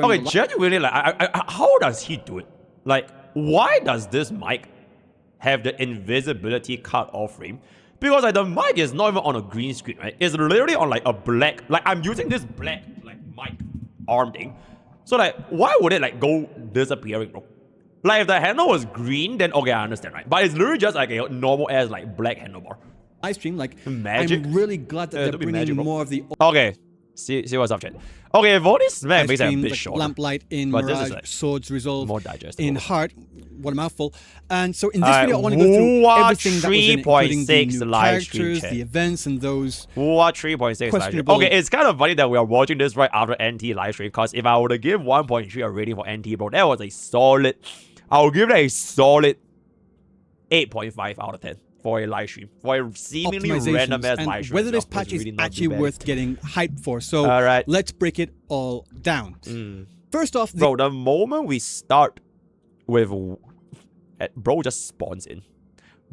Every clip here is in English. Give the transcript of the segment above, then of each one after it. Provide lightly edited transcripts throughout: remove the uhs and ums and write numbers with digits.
Okay, genuinely, like, how does he do it? Like, why does this mic have the invisibility cut off frame? Because like the mic is not even on a green screen, right? It's literally on like a black, like I'm using this black like mic arm thing. So like, why would it like go disappearing, bro? Like if the handle was green, then okay, I understand, right? But it's literally just like a normal ass like black handlebar. Livestream, like magic. I'm really glad that they're bringing magic, more of the. Okay, see what's up, chat. Okay, Volley Smack makes it a bit like shorter. Lamplight in but Mirage, this is like Swords Resolve more digestible. in Heart. What a mouthful. And so in this video, I want to go through everything that was in it, including the new characters, the events, and those. What 3.6 live stream? Okay, it's kind of funny that we are watching this right after NT live stream, because if I were to give 1.3 a rating for NT, bro, that was a solid. I'll give it a solid 8.5 out of 10 for a live stream, for a seemingly random ass live stream. Whether this patch is really actually worth getting hyped for. So let's break it all down. First off, bro, the moment we start with bro just spawns in.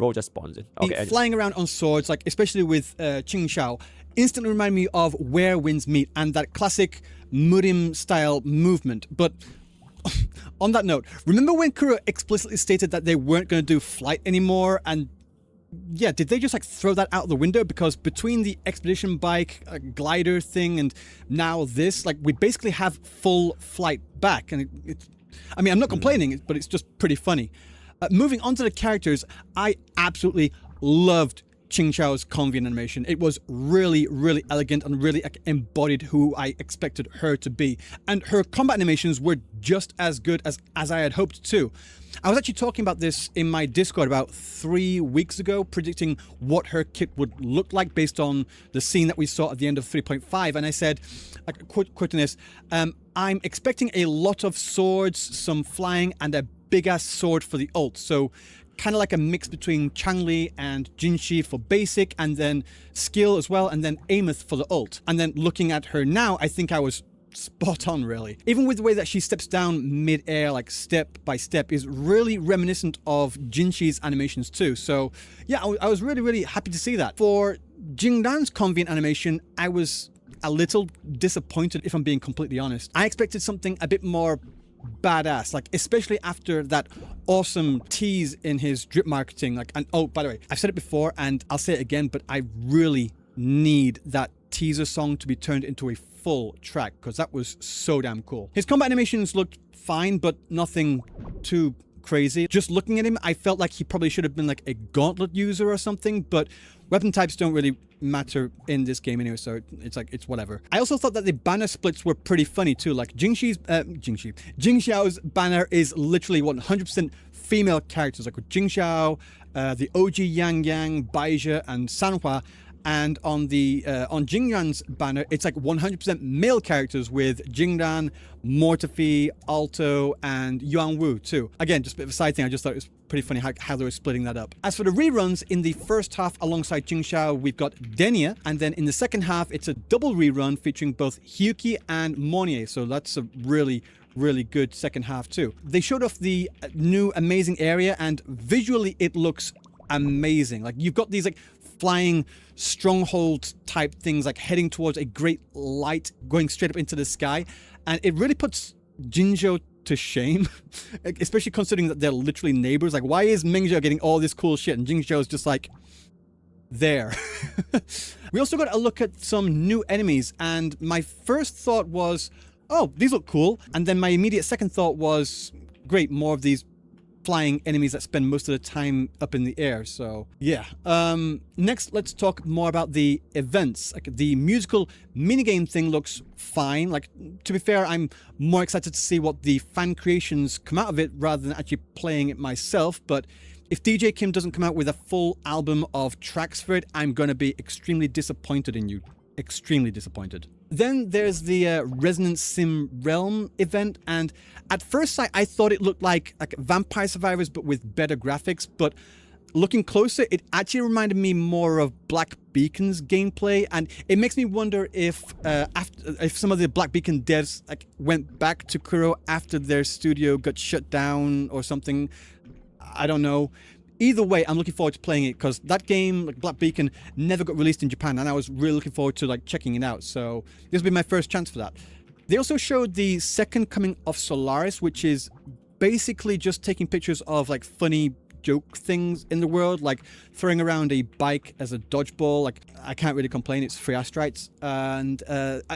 Okay, flying around on swords, like especially with Qing Shao, instantly remind me of Where Winds Meet and that classic Murim style movement. But on that note, remember when Kuro explicitly stated that they weren't going to do flight anymore? And yeah, did they just like throw that out the window? Because between the expedition bike glider thing and now this, like we basically have full flight back. And I mean, I'm not complaining, but it's just pretty funny. Moving on to the characters, I absolutely loved Qing Shao's convent animation. It was really, really elegant and really embodied who I expected her to be. And her combat animations were just as good as I had hoped too. I was actually talking about this in my Discord about 3 weeks ago, predicting what her kit would look like based on the scene that we saw at the end of 3.5. And I said, quoting this, I'm expecting a lot of swords, some flying, and a big-ass sword for the ult. So kind of like a mix between Changli and Jinshi for basic, and then skill as well, and then Ameth for the ult. And then looking at her now, I think I was spot on, really. Even with the way that she steps down mid-air, like step by step, is really reminiscent of Jinshi's animations too. So yeah, I was really, really happy to see that. For Jingdan's convent animation, I was a little disappointed, if I'm being completely honest. I expected something a bit more badass, like especially after that awesome tease in his drip marketing. Like, and oh, by the way, I've said it before and I'll say it again, but I really need that teaser song to be turned into a full track, because that was so damn cool. His combat animations looked fine, but nothing too crazy. Just looking at him, I felt like he probably should have been like a gauntlet user or something, but weapon types don't really matter in this game anyway, so it's whatever. I also thought that the banner splits were pretty funny too. Like Jing Xiao's banner is literally 100% female characters, like with Jing Xiao, the OG Yang Yang, Baizhi, and Sanhua. And on the on Jingdan's banner, it's like 100% male characters with Jingdan, Mortefi, Alto, and Yuan Wu too. Again, just a bit of a side thing. I just thought it was pretty funny how they were splitting that up. As for the reruns, in the first half alongside Jing Xiao, we've got Denia, and then in the second half, it's a double rerun featuring both Hyuki and Monier. So that's a really good second half too. They showed off the new amazing area, and visually it looks amazing. Like you've got these like flying stronghold type things, like heading towards a great light going straight up into the sky, and it really puts Jinzhou to shame, especially considering that they're literally neighbors. Like, why is Mingzhou getting all this cool shit and Jinzhou's just like there? We also got a look at some new enemies, and my first thought was, oh, these look cool, and then my immediate second thought was, great, more of these flying enemies that spend most of the time up in the air. So yeah, next let's talk more about the events. Like the musical minigame thing looks fine. Like, to be fair, I'm more excited to see what the fan creations come out of it rather than actually playing it myself. But if DJ Kim doesn't come out with a full album of tracks for it, I'm gonna be extremely disappointed in you. Extremely disappointed. Then there's the Resonance Sim Realm event, and at first sight I thought it looked like Vampire Survivors but with better graphics, but looking closer it actually reminded me more of Black Beacon's gameplay, and it makes me wonder if some of the Black Beacon devs like went back to Kuro after their studio got shut down or something. I don't know. Either way, I'm looking forward to playing it, because that game, like Black Beacon, never got released in Japan, and I was really looking forward to like checking it out. So this will be my first chance for that. They also showed the second coming of Solaris, which is basically just taking pictures of like funny joke things in the world, like throwing around a bike as a dodgeball. Like, I can't really complain, it's free astrites. And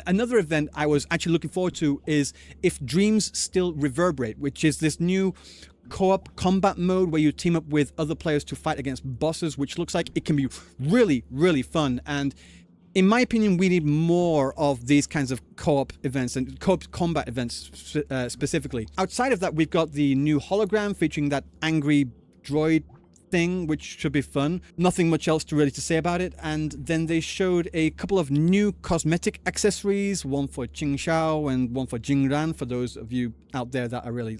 another event I was actually looking forward to is If Dreams Still Reverberate, which is this new co-op combat mode where you team up with other players to fight against bosses, which looks like it can be really, really fun. And in my opinion, we need more of these kinds of co-op events and co-op combat events specifically. Outside of that, we've got the new hologram featuring that angry droid thing, which should be fun. Nothing much else to really to say about it. And then they showed a couple of new cosmetic accessories, one for Qing Shao and one for Jingran, for those of you out there that are really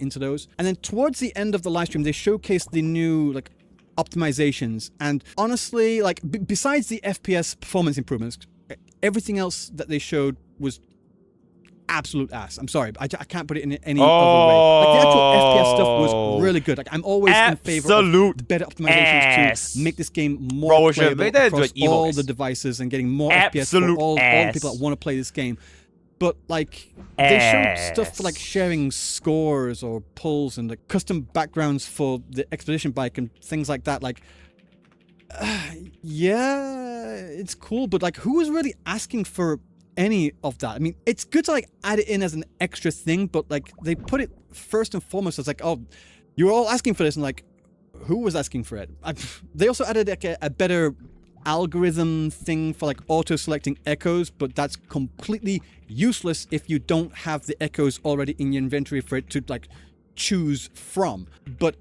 into those. And then towards the end of the live stream, they showcased the new like optimizations. And honestly, like besides the FPS performance improvements, everything else that they showed was absolute ass. I'm sorry, I can't put it in any other way. Like the actual FPS stuff was really good. Like I'm always in favor of better optimizations to make this game more playable across all the devices and getting more FPS for all the people that want to play this game. But like they showed stuff for like sharing scores or pulls and the custom backgrounds for the expedition bike and things like that. Like yeah, it's cool, but like who is really asking for any of that? I mean, it's good to like add it in as an extra thing, but like they put it first and foremost as like, oh, you're all asking for this, and like, who was asking for it? They also added like a better algorithm thing for like auto selecting echoes, but that's completely useless if you don't have the echoes already in your inventory for it to like choose from. But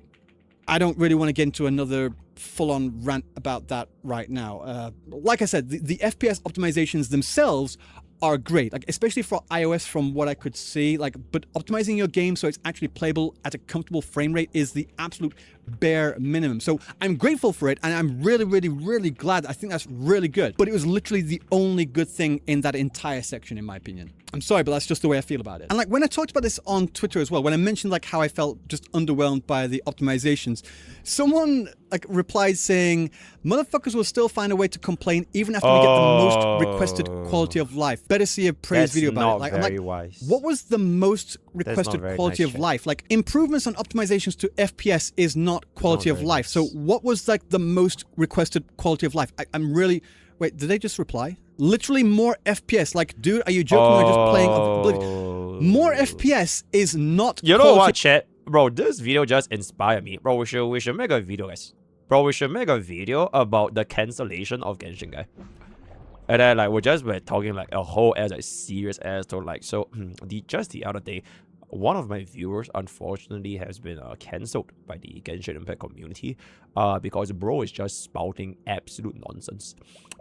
I don't really want to get into another full-on rant about that right now. Like I said, the FPS optimizations themselves are great, like especially for iOS from what I could see. Like, but optimizing your game so it's actually playable at a comfortable frame rate is the absolute bare minimum. So I'm grateful for it, and I'm really, really, really glad. I think that's really good. But it was literally the only good thing in that entire section, in my opinion. I'm sorry, but that's just the way I feel about it. And like when I talked about this on Twitter as well, when I mentioned like how I felt just underwhelmed by the optimizations, someone like replied saying, "Motherfuckers will still find a way to complain even after we get the most requested quality of life. Better see a praise video about it." Like, I'm like, wise. what was the most requested quality of life? Like improvements on optimizations to FPS is not quality of life. So what was like the most requested quality of life? I'm really, wait, did they just reply? Literally more FPS. Like, dude, are you joking or just playing Oblivion? More FPS is not You know what, chat? Bro, this video just inspired me. Bro, we should make a video, guys. Bro, we should make a video about the cancellation of Genshin, guy. And then like we're talking like a whole as like serious as to like, so just the other day, one of my viewers unfortunately has been cancelled by the Genshin Impact community because bro is just spouting absolute nonsense,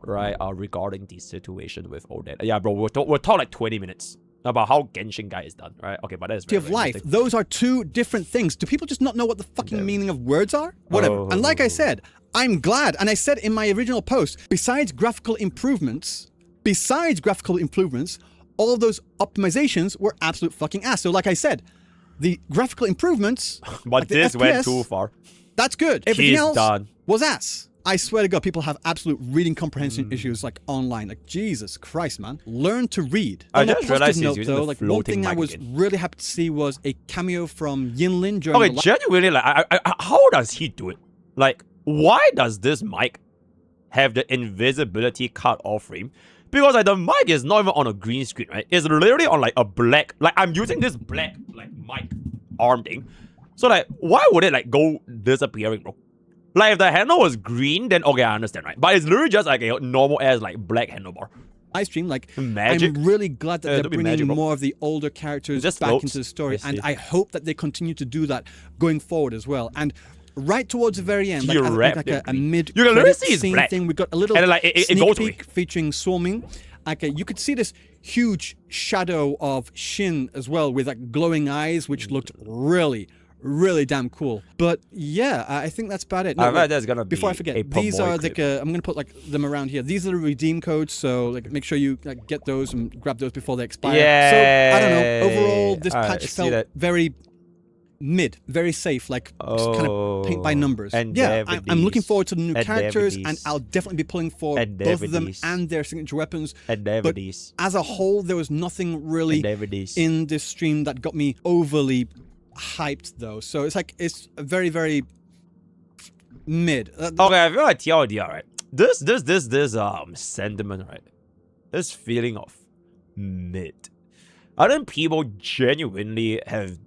right, regarding the situation with all that. Yeah, bro, we'll talk like 20 minutes about how Genshin guy is done, right? Okay, but that is very, of life. Those are two different things. Do people just not know what the fucking meaning of words are? Whatever. And like I said, I'm glad, and I said in my original post, besides graphical improvements, all of those optimizations were absolute fucking ass. So like I said, the graphical improvements, but like this FPS, went too far. That's good. Everything else done. was ass. I swear to God, people have absolute reading comprehension issues like online. Like, Jesus Christ, man. Learn to read. I On a just realized positive he's note, using though, the like one floating thing I mic was again. really happy to see was a cameo from Yinlin during Okay, the genuinely, like, how does he do it? Like, why does this mic have the invisibility cut off frame? Because like the mic is not even on a green screen, right? It's literally on like a black, like I'm using this black like mic arm thing. So like, why would it like go disappearing, bro? Like if the handle was green, then okay, I understand, right? But it's literally just like a normal as like black handlebar. live stream. Like, Magic. I'm really glad that they're bringing magic, more of the older characters just back floats. into the story, Yes, and yes. I hope that they continue to do that going forward as well. And right towards the very end, You like, wrapped like it a green. mid You can literally see it's scene black. thing, we got a little And then, like, it sneak goes away. peek featuring Swarming. Like, you could see this huge shadow of Shin as well, with like glowing eyes, which looked really, really damn cool. But yeah, I think that's about it. I No, bet wait, there's gonna be before I forget, a these are Pomoy like clip. I'm gonna put like them around here. These are the redeem codes, so like make sure you like get those and grab those before they expire. So I don't know. Overall, this Alright, patch see felt that. very mid, very safe, like just kind of paint by numbers. And yeah, I'm looking forward to the new and characters, and Devities. I'll definitely be pulling for And both of them Devities. and their signature weapons. And But Devities. as a whole, there was nothing really And Devities. in this stream that got me overly hyped, though. So it's like it's very, very mid. Okay, I feel like TLDR, right? This sentiment, right? This feeling of mid. I think people genuinely have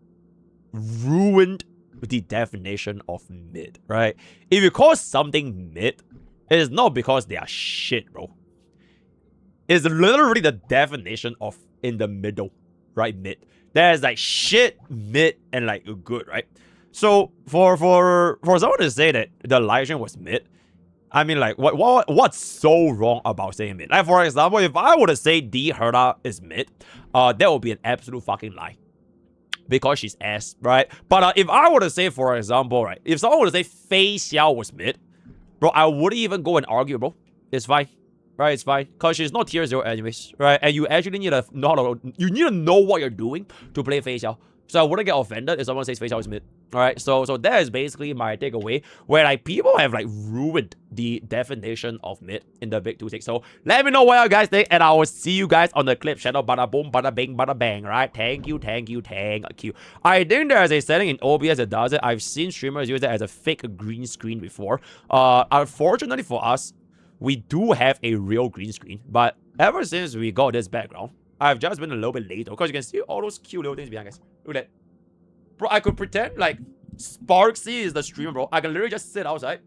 ruined the definition of mid, right? If you call something mid, it is not because they are shit, bro. It's literally the definition of in the middle, right? Mid. There's like shit, mid, and like good, right? So for someone to say that the live stream was mid, I mean, like, what's so wrong about saying mid? Like, for example, if I were to say D Herda is mid, that would be an absolute fucking lie. Because she's ass, right? But if I were to say, for example, right, if someone were to say Fei Xiao was mid, bro, I wouldn't even go and argue, bro. It's fine. Right, it's fine. Because she's not tier 0 anyways, right? And you actually need to know what you're doing to play Fei Xiao. So I wouldn't get offended if someone says Fei Xiao is mid. Alright, so that is basically my takeaway, where like people have like ruined the definition of mid in the big 2-6. So let me know what you guys think, and I will see you guys on the clip channel. Bada boom, bada bing, bada bang, right? Thank you. I think there's a setting in OBS that does it. I've seen streamers use it as a fake green screen before. Unfortunately for us, we do have a real green screen, but ever since we got this background, I've just been a little bit late, because you can see all those cute little things behind, guys. Look at that. Bro, I could pretend like Sparksy is the streamer, bro. I can literally just sit outside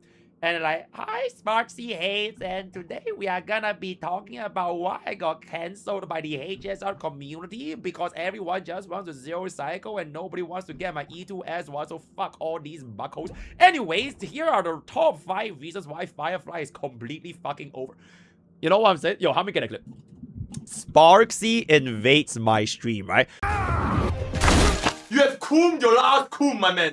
and like, hi, Sparksy hates, and today we are gonna be talking about why I got cancelled by the HSR community, because everyone just wants to zero cycle and nobody wants to get my E2S1, so fuck all these buckles. Anyways, here are the top 5 reasons why Firefly is completely fucking over. You know what I'm saying? Yo, how me get a clip? Sparksy invades my stream, right? You have coomed your last coom, my man.